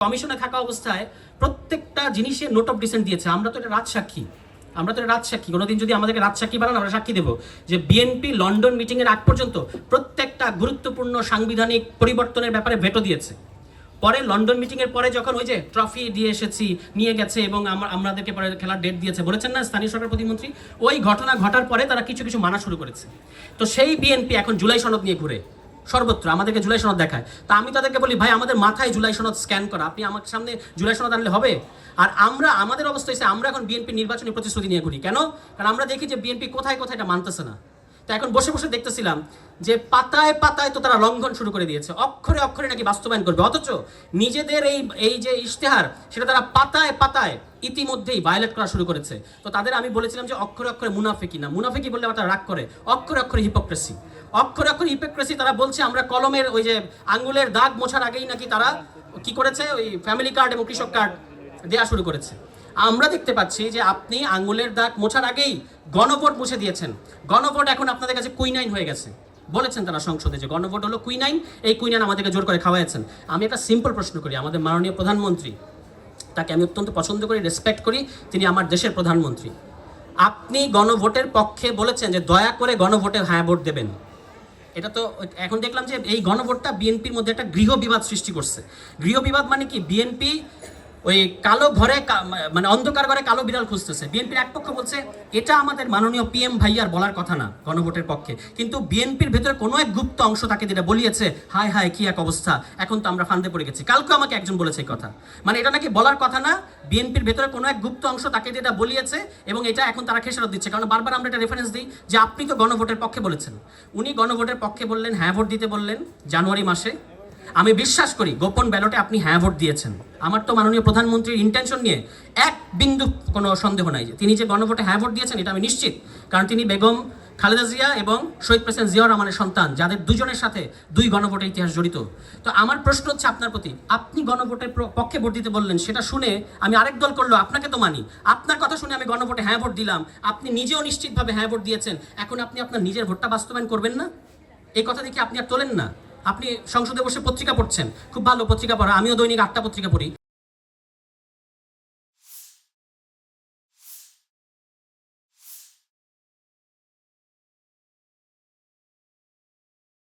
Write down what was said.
কমিশনে থাকা অবস্থায় প্রত্যেকটা জিনিসে নোট অফ ডিসেন্ট দিয়েছে। আমরা তো এটা রাজসাক্ষী কোনোদিন যদি আমাদেরকে রাজসাক্ষী বানান আমরা সাক্ষী দেব যে বিএনপি লন্ডন মিটিং এর আগ পর্যন্ত প্রত্যেকটা গুরুত্বপূর্ণ সাংবিধানিক পরিবর্তনের ব্যাপারে ভেটো দিয়েছে। পরে লন্ডন মিটিং এর পরে যখন ওই যে ট্রফি দিয়ে এসেছি নিয়ে গেছে এবং আমাদেরকে পরে খেলার ডেট দিয়েছে বলেছেন না স্থানীয় সরকার প্রতিমন্ত্রী, ওই ঘটনা ঘটার পরে তারা কিছু কিছু মানা শুরু করেছে। তো সেই বিএনপি এখন জুলাই সনদ নিয়ে ঘুরে সর্বত্র আমাদেরকে জুলাই সনদ দেখায়। তা আমি তাদেরকে বলি, ভাই আমাদের মাথায় জুলাই সনদ স্ক্যান করা, আপনি আমার সামনে জুলাই সনদ আনলে হবে? আর আমাদের অবস্থা হচ্ছে আমরা এখন বিএনপি নির্বাচনী প্রতিশ্রুতি নিয়ে ঘুরি কেন? কারণ আমরা দেখি যে বিএনপি কোথায় কোথায় এটা মানতেছে না। তো এখন বসে বসে দেখতেছিলাম যে পাতায় পাতায় তো তারা লঙ্ঘন শুরু করে দিয়েছে, অক্ষরে অক্ষরে নাকি বাস্তবায়ন করবে, অথচ নিজেদের এই যে ইশতেহার সেটা তারা পাতায় পাতায় ইতিমধ্যেই ভায়োলেট করা শুরু করেছে। তো তাদের আমি বলেছিলাম যে অক্ষরে অক্ষরে মুনাফিকি না, মুনাফিকি বললে তারা রাগ করে, অক্ষরে অক্ষরে হিপোক্রেসি। তারা বলছে আমরা কলমের ওই যে আঙ্গুলের দাগ মোছার আগেই নাকি তারা কি করেছে, ওই ফ্যামিলি কার্ড এবং কৃষক কার্ড দেওয়া শুরু করেছে। আমরা দেখতে পাচ্ছি যে আপনি আঙ্গুলের দাগ মোছার আগেই গণভোট মুছে দিয়েছেন। গণভোট এখন আপনাদের কাছে কুইনাইন হয়ে গেছে। বলেছেন তারা সংসদে যে গণভোট হলো কুইনাইন, এই কুইনাইন আমাদেরকে জোর করে খাওয়াইছেন। আমি একটা সিম্পল প্রশ্ন করি, আমাদের মাননীয় প্রধানমন্ত্রী, তাকে আমি অত্যন্ত পছন্দ করি, রেসপেক্ট করি, তিনি আমার দেশের প্রধানমন্ত্রী। আপনি গণভোটের পক্ষে বলেছেন যে দয়া করে গণভোটে হ্যাঁ ভোট দেবেন। এটা তো এখন দেখলাম যে এই গণভোটটা বিএনপির মধ্যে একটা গৃহবিবাদ সৃষ্টি করছে। গৃহবিবাদ মানে কি? বিএনপি ওই কালো ঘরে মানে অন্ধকার ঘরে কালো বিড়াল খুঁজতেছে। বিএনপির এক পক্ষ বলছে এটা আমাদের মাননীয় পিএম ভাইয়ার বলার কথা না গণভোটের পক্ষে, কিন্তু বিএনপির ভেতরে কোনো এক গুপ্ত অংশ তাকে যেটা বলিয়েছে হায় হায় কি এক অবস্থা, এখন তো আমরা ফান্দে পড়ে গেছি। কালকে আমাকে একজন বলেছে এই কথা, মানে এটা নাকি বলার কথা না, বিএনপির ভেতরে কোনো এক গুপ্ত অংশ তাকে যেটা বলিয়েছে এবং এটা এখন তারা খেসারত দিচ্ছে। কারণ বারবার আমরা এটা রেফারেন্স দিই যে আপনি তো গণভোটের পক্ষে বলেছেন। উনি গণভোটের পক্ষে বললেন, হ্যাঁ ভোট দিতে বললেন জানুয়ারি মাসে। আমি বিশ্বাস করি গোপন ব্যালটে আপনি হ্যাঁ ভোট দিয়েছেন। আমার তো মাননীয় প্রধানমন্ত্রীর ইন্টেনশন নিয়ে এক বিন্দু কোনো সন্দেহ নাই যে তিনি যে গণভোটে হ্যাঁ ভোট দিয়েছেন এটা আমি নিশ্চিত। কারণ তিনি বেগম খালেদা জিয়া এবং শহীদ প্রেসিডেন্ট জিয়াউর রহমানের সন্তান, যাদের দুজনের সাথে দুই গণভোটের ইতিহাস জড়িত। তো আমার প্রশ্ন হচ্ছে আপনার প্রতি, আপনি গণভোটের পক্ষে ভোট দিতে বললেন, সেটা শুনে আমি আরেক দল করলো আপনাকে তো মানি, আপনার কথা শুনে আমি গণভোটে হ্যাঁ ভোট দিলাম, আপনি নিজেও নিশ্চিতভাবে হ্যাঁ ভোট দিয়েছেন, এখন আপনি আপনার নিজের ভোটটা বাস্তবায়ন করবেন না? এই কথা দেখি আপনি আর তোলেন না। আপনি সংসদে বসে পত্রিকা পড়ছেন, খুব ভালো পত্রিকা পড়া, আমিও দৈনিক 8টা পত্রিকা পড়ি।